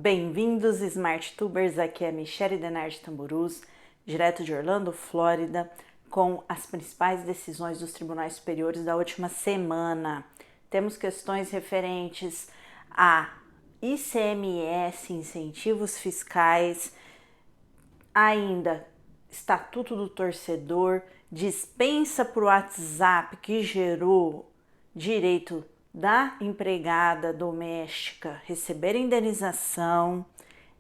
Bem-vindos, Smart Tubers, aqui é a Michele Denardi Tamburus, direto de Orlando, Flórida, com as principais decisões dos tribunais superiores da última semana. Temos questões referentes a ICMS, incentivos fiscais, ainda Estatuto do Torcedor, dispensa por WhatsApp que gerou direito da empregada doméstica receber indenização,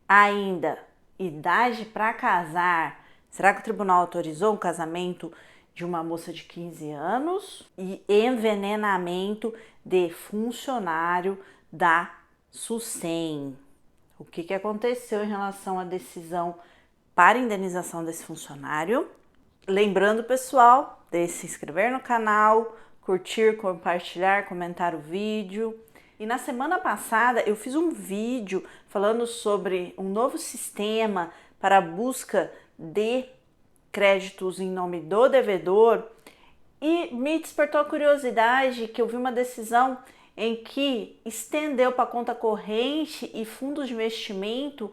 ainda idade para casar. Será que o tribunal autorizou o casamento de uma moça de 15 anos? E envenenamento de funcionário da SUSEM. O que aconteceu em relação à decisão para indenização desse funcionário? Lembrando, pessoal, de se inscrever no canal, curtir, compartilhar, comentar o vídeo. E na semana passada eu fiz um vídeo falando sobre um novo sistema para a busca de créditos em nome do devedor e me despertou a curiosidade que eu vi uma decisão em que estendeu para conta corrente e fundos de investimento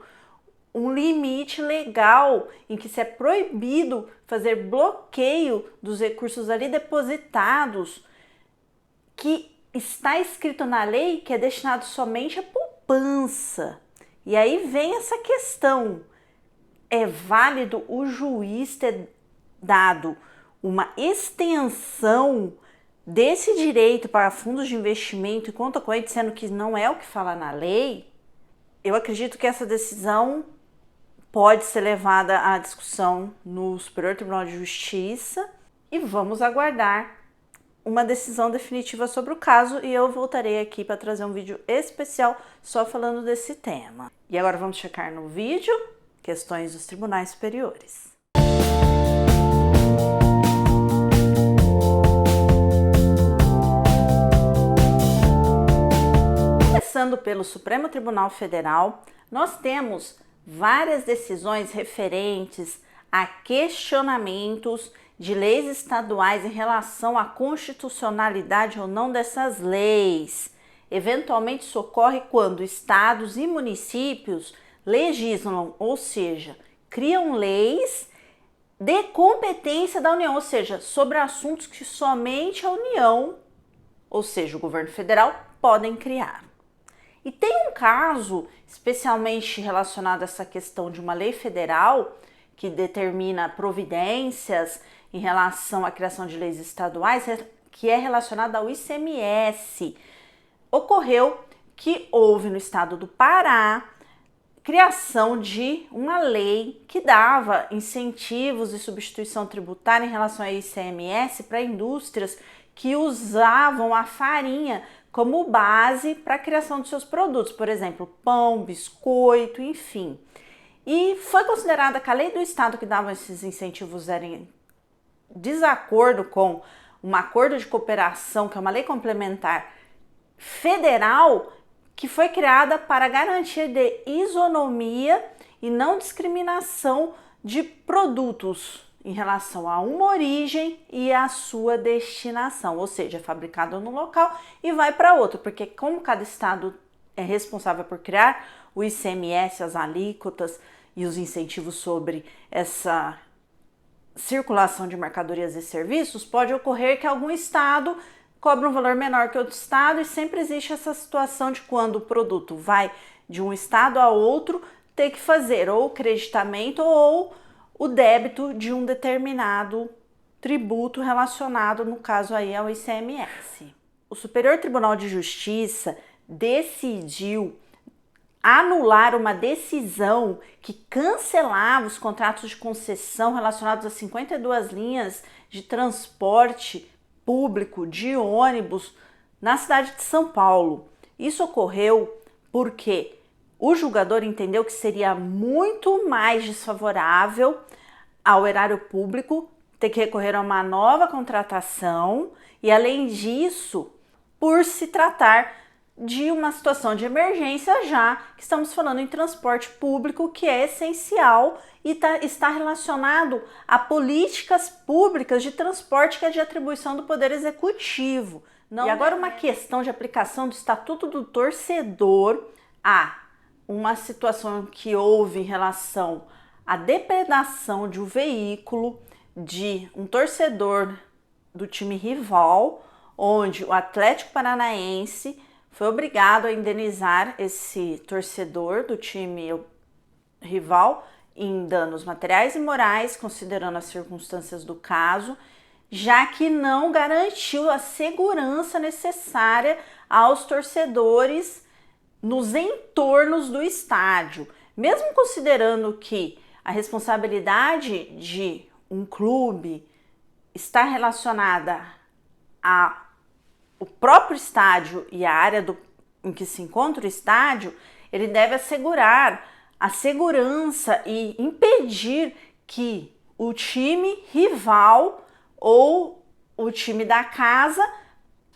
um limite legal em que se é proibido fazer bloqueio dos recursos ali depositados, que está escrito na lei que é destinado somente à poupança. E aí vem essa questão: é válido o juiz ter dado uma extensão desse direito para fundos de investimento e conta corrente, sendo que não é o que fala na lei? Eu acredito que essa decisão pode ser levada à discussão no Superior Tribunal de Justiça e vamos aguardar uma decisão definitiva sobre o caso, e eu voltarei aqui para trazer um vídeo especial só falando desse tema. E agora vamos checar no vídeo questões dos tribunais superiores. Começando pelo Supremo Tribunal Federal, nós temos várias decisões referentes a questionamentos de leis estaduais em relação à constitucionalidade ou não dessas leis. Eventualmente isso ocorre quando estados e municípios legislam, ou seja, criam leis de competência da União, ou seja, sobre assuntos que somente a União, ou seja, o governo federal, podem criar. E tem um caso especialmente relacionado a essa questão de uma lei federal que determina providências em relação à criação de leis estaduais, que é relacionado ao ICMS. Ocorreu que houve no estado do Pará criação de uma lei que dava incentivos e substituição tributária em relação ao ICMS para indústrias que usavam a farinha como base para a criação de seus produtos, por exemplo, pão, biscoito, enfim. E foi considerada que a lei do estado que dava esses incentivos era em desacordo com um acordo de cooperação, que é uma lei complementar federal, que foi criada para garantia de isonomia e não discriminação de produtos em relação a uma origem e a sua destinação, ou seja, é fabricado no local e vai para outro, porque como cada estado é responsável por criar o ICMS, as alíquotas e os incentivos sobre essa circulação de mercadorias e serviços, pode ocorrer que algum estado cobra um valor menor que outro estado, e sempre existe essa situação de quando o produto vai de um estado a outro, ter que fazer ou o creditamento ou o débito de um determinado tributo relacionado, no caso aí, ao ICMS. O Superior Tribunal de Justiça decidiu anular uma decisão que cancelava os contratos de concessão relacionados a 52 linhas de transporte público de ônibus na cidade de São Paulo. Isso ocorreu porque o julgador entendeu que seria muito mais desfavorável ao erário público ter que recorrer a uma nova contratação e, além disso, por se tratar de uma situação de emergência, já que estamos falando em transporte público, que é essencial e está relacionado a políticas públicas de transporte, que é de atribuição do Poder Executivo. E agora uma questão de aplicação do Estatuto do Torcedor a uma situação que houve em relação à depredação de um veículo de um torcedor do time rival, onde o Atlético Paranaense foi obrigado a indenizar esse torcedor do time rival em danos materiais e morais, considerando as circunstâncias do caso, já que não garantiu a segurança necessária aos torcedores nos entornos do estádio. Mesmo considerando que a responsabilidade de um clube está relacionada ao próprio estádio e a área em que se encontra o estádio, ele deve assegurar a segurança e impedir que o time rival ou o time da casa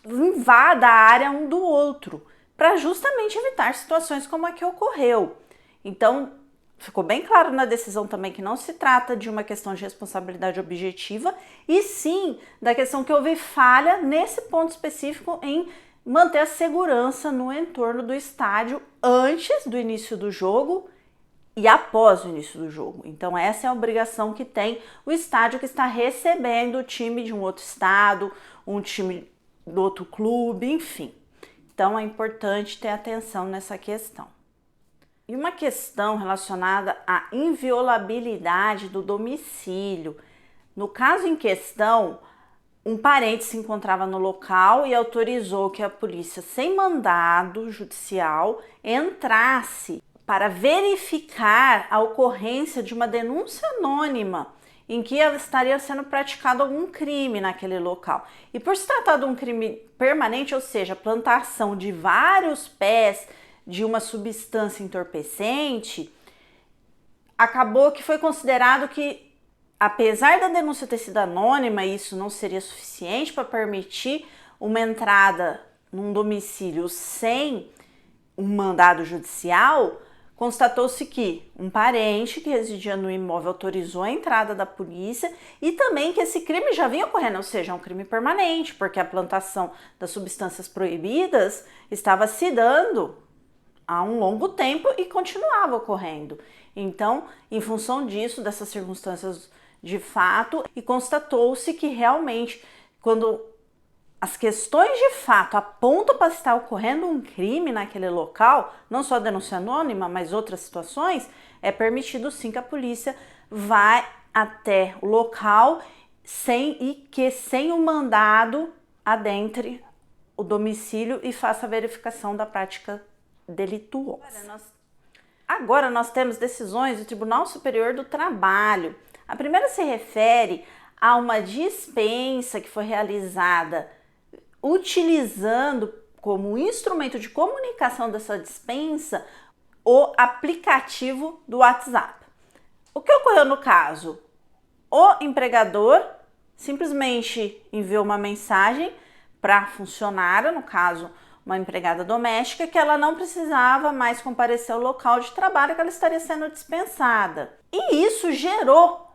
invada a área um do outro, para justamente evitar situações como a que ocorreu. Então, ficou bem claro na decisão também que não se trata de uma questão de responsabilidade objetiva, e sim da questão que houve falha nesse ponto específico em manter a segurança no entorno do estádio antes do início do jogo e após o início do jogo. Então essa é a obrigação que tem o estádio que está recebendo o time de um outro estado, um time do outro clube, enfim. Então é importante ter atenção nessa questão. E uma questão relacionada à inviolabilidade do domicílio. No caso em questão, um parente se encontrava no local e autorizou que a polícia, sem mandado judicial, entrasse para verificar a ocorrência de uma denúncia anônima em que estaria sendo praticado algum crime naquele local. E por se tratar de um crime permanente, ou seja, plantação de vários pés de uma substância entorpecente, acabou que foi considerado que, apesar da denúncia ter sido anônima, isso não seria suficiente para permitir uma entrada num domicílio sem um mandado judicial. Constatou-se que um parente que residia no imóvel autorizou a entrada da polícia e também que esse crime já vinha ocorrendo, ou seja, é um crime permanente, porque a plantação das substâncias proibidas estava se dando há um longo tempo e continuava ocorrendo. Então, em função disso, dessas circunstâncias de fato, e constatou-se que realmente, quando as questões de fato apontam para estar ocorrendo um crime naquele local, não só a denúncia anônima, mas outras situações, é permitido sim que a polícia vá até o local sem o mandado adentre o domicílio e faça a verificação da prática delituosa. Agora nós temos decisões do Tribunal Superior do Trabalho. A primeira se refere a uma dispensa que foi realizada utilizando como instrumento de comunicação dessa dispensa o aplicativo do WhatsApp. O que ocorreu no caso? O empregador simplesmente enviou uma mensagem para a funcionária, no caso uma empregada doméstica, que ela não precisava mais comparecer ao local de trabalho, que ela estaria sendo dispensada. E isso gerou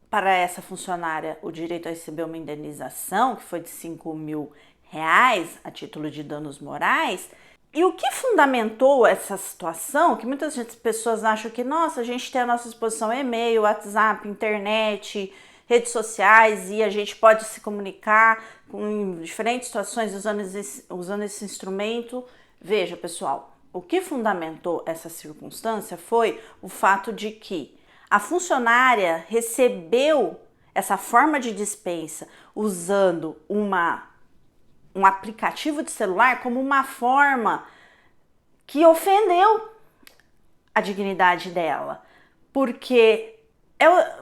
para essa funcionária o direito a receber uma indenização, que foi de R$5.000 a título de danos morais. E o que fundamentou essa situação, que muitas pessoas acham que, nossa, a gente tem à nossa disposição e-mail, WhatsApp, internet, redes sociais, e a gente pode se comunicar em diferentes situações usando esse instrumento. Veja, pessoal, o que fundamentou essa circunstância foi o fato de que a funcionária recebeu essa forma de dispensa usando um aplicativo de celular como uma forma que ofendeu a dignidade dela. Porque,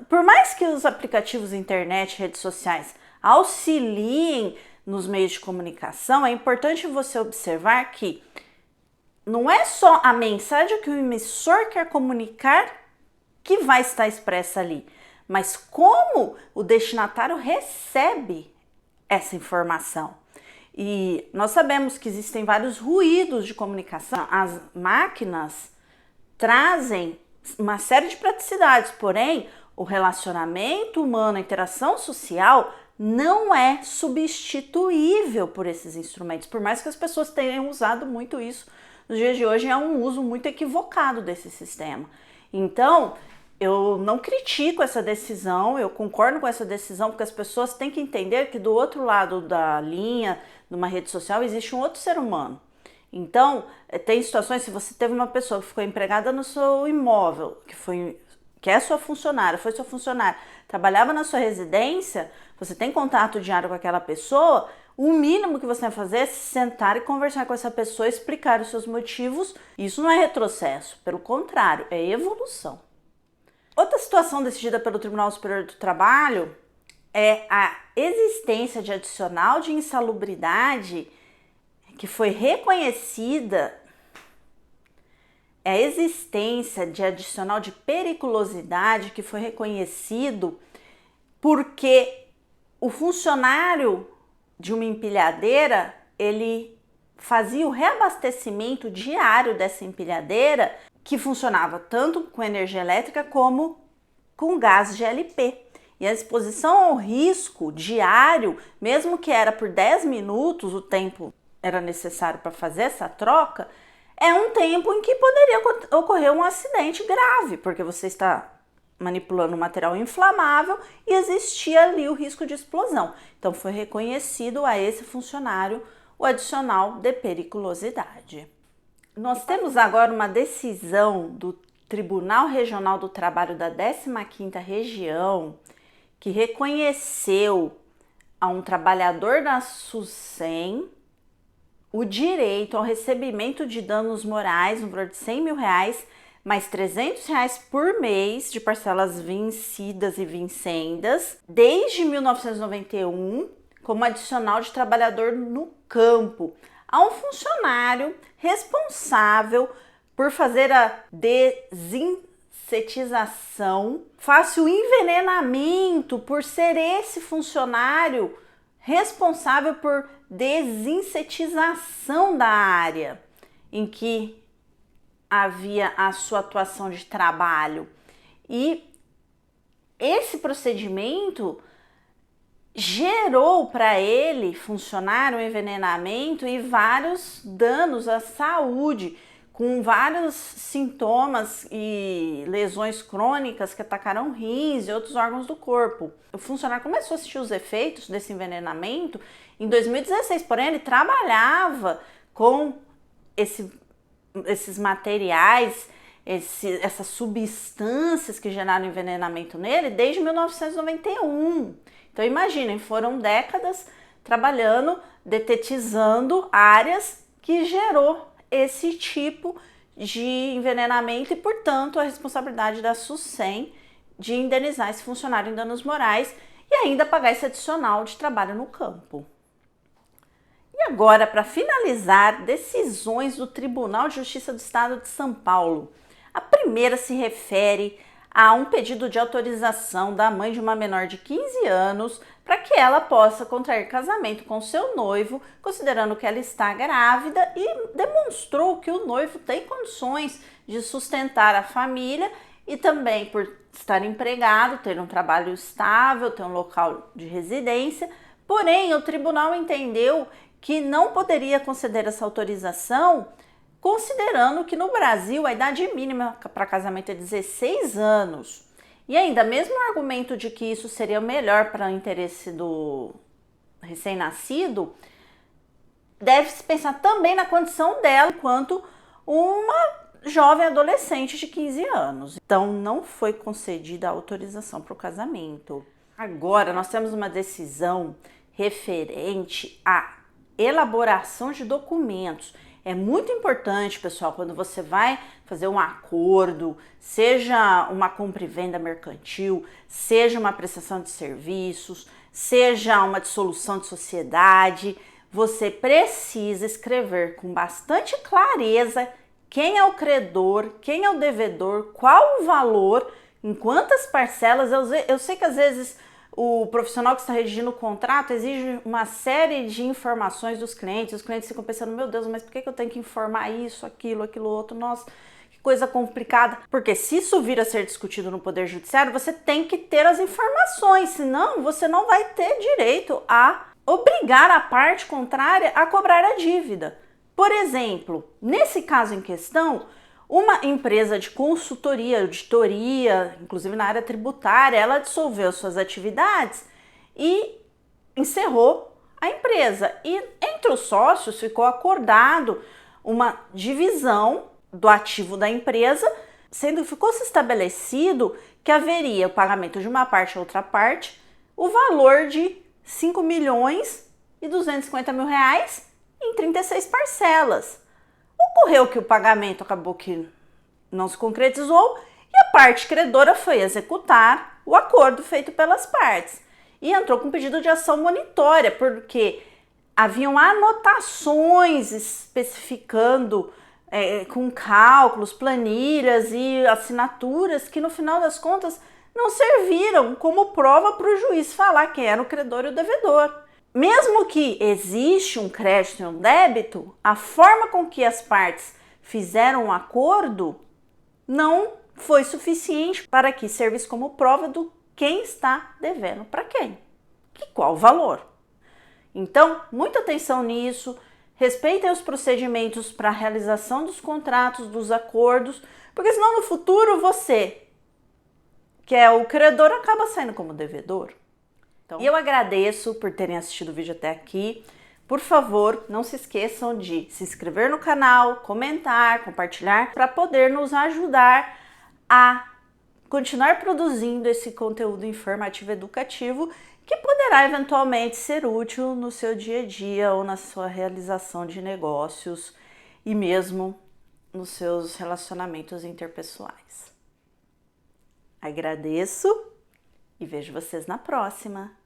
por mais que os aplicativos internet, redes sociais auxiliem nos meios de comunicação, é importante você observar que não é só a mensagem que o emissor quer comunicar que vai estar expressa ali, mas como o destinatário recebe essa informação. E nós sabemos que existem vários ruídos de comunicação. As máquinas trazem uma série de praticidades, porém, o relacionamento humano, a interação social não é substituível por esses instrumentos, por mais que as pessoas tenham usado muito isso nos dias de hoje é um uso muito equivocado desse sistema. Então, eu não critico essa decisão, eu concordo com essa decisão, porque as pessoas têm que entender que do outro lado da linha, numa rede social, existe um outro ser humano. Então, tem situações, se você teve uma pessoa que ficou empregada no seu imóvel, que é sua funcionária, foi sua funcionária, trabalhava na sua residência, você tem contato diário com aquela pessoa, o mínimo que você vai fazer é se sentar e conversar com essa pessoa, explicar os seus motivos. Isso não é retrocesso, pelo contrário, é evolução. Outra situação decidida pelo Tribunal Superior do Trabalho é a existência de adicional de insalubridade que foi reconhecida, é a existência de adicional de periculosidade que foi reconhecido porque o funcionário de uma empilhadeira, ele fazia o reabastecimento diário dessa empilhadeira, que funcionava tanto com energia elétrica como com gás GLP. E a exposição ao risco diário, mesmo que era por 10 minutos, o tempo era necessário para fazer essa troca, é um tempo em que poderia ocorrer um acidente grave, porque você está manipulando um material inflamável e existia ali o risco de explosão. Então foi reconhecido a esse funcionário o adicional de periculosidade. Nós temos agora uma decisão do Tribunal Regional do Trabalho da 15ª Região que reconheceu a um trabalhador da SUSEM o direito ao recebimento de danos morais no valor de R$100 mil, mais R$300 por mês de parcelas vencidas e vincendas, desde 1991, como adicional de trabalhador no campo, a um funcionário responsável por fazer a desinsetização, faça o envenenamento, por ser esse funcionário responsável por desinsetização da área em que havia a sua atuação de trabalho. E esse procedimento gerou para ele, funcionário, um envenenamento e vários danos à saúde, com vários sintomas e lesões crônicas que atacaram rins e outros órgãos do corpo. O funcionário começou a sentir os efeitos desse envenenamento em 2016, porém ele trabalhava com esses materiais, essas substâncias que geraram envenenamento nele desde 1991. Então imaginem, foram décadas trabalhando, detetizando áreas que gerou esse tipo de envenenamento e, portanto, a responsabilidade da SUSEM de indenizar esse funcionário em danos morais e ainda pagar esse adicional de trabalho no campo. E agora, para finalizar, decisões do Tribunal de Justiça do Estado de São Paulo. A primeira se refere a um pedido de autorização da mãe de uma menor de 15 anos para que ela possa contrair casamento com seu noivo, considerando que ela está grávida, e demonstrou que o noivo tem condições de sustentar a família e também, por estar empregado, ter um trabalho estável, ter um local de residência. Porém, o tribunal entendeu que não poderia conceder essa autorização, considerando que no Brasil a idade mínima para casamento é 16 anos. E ainda, mesmo o argumento de que isso seria melhor para o interesse do recém-nascido, deve-se pensar também na condição dela enquanto uma jovem adolescente de 15 anos. Então, não foi concedida a autorização para o casamento. Agora, nós temos uma decisão referente à elaboração de documentos. É muito importante, pessoal, quando você vai fazer um acordo, seja uma compra e venda mercantil, seja uma prestação de serviços, seja uma dissolução de sociedade, você precisa escrever com bastante clareza quem é o credor, quem é o devedor, qual o valor, em quantas parcelas. Eu sei que às vezes o profissional que está redigindo o contrato exige uma série de informações dos clientes. Os clientes ficam pensando, meu Deus, mas por que eu tenho que informar isso, aquilo outro? Nossa, que coisa complicada. Porque se isso vir a ser discutido no Poder Judiciário, você tem que ter as informações, senão você não vai ter direito a obrigar a parte contrária a cobrar a dívida. Por exemplo, nesse caso em questão, uma empresa de consultoria, auditoria, inclusive na área tributária, ela dissolveu suas atividades e encerrou a empresa. E entre os sócios ficou acordado uma divisão do ativo da empresa, sendo que ficou-se estabelecido que haveria o pagamento de uma parte a outra parte, o valor de 5.250.000 reais em 36 parcelas. Ocorreu que o pagamento acabou que não se concretizou e a parte credora foi executar o acordo feito pelas partes e entrou com pedido de ação monitória, porque haviam anotações especificando com cálculos, planilhas e assinaturas que no final das contas não serviram como prova para o juiz falar quem era o credor e o devedor. Mesmo que existe um crédito e um débito, a forma com que as partes fizeram um acordo não foi suficiente para que servisse como prova do quem está devendo para quem e qual o valor. Então, muita atenção nisso, respeitem os procedimentos para a realização dos contratos, dos acordos, porque senão no futuro você, que é o credor, acaba saindo como devedor. Então, eu agradeço por terem assistido o vídeo até aqui. Por favor, não se esqueçam de se inscrever no canal, comentar, compartilhar, para poder nos ajudar a continuar produzindo esse conteúdo informativo educativo que poderá eventualmente ser útil no seu dia a dia ou na sua realização de negócios e mesmo nos seus relacionamentos interpessoais. Agradeço e vejo vocês na próxima!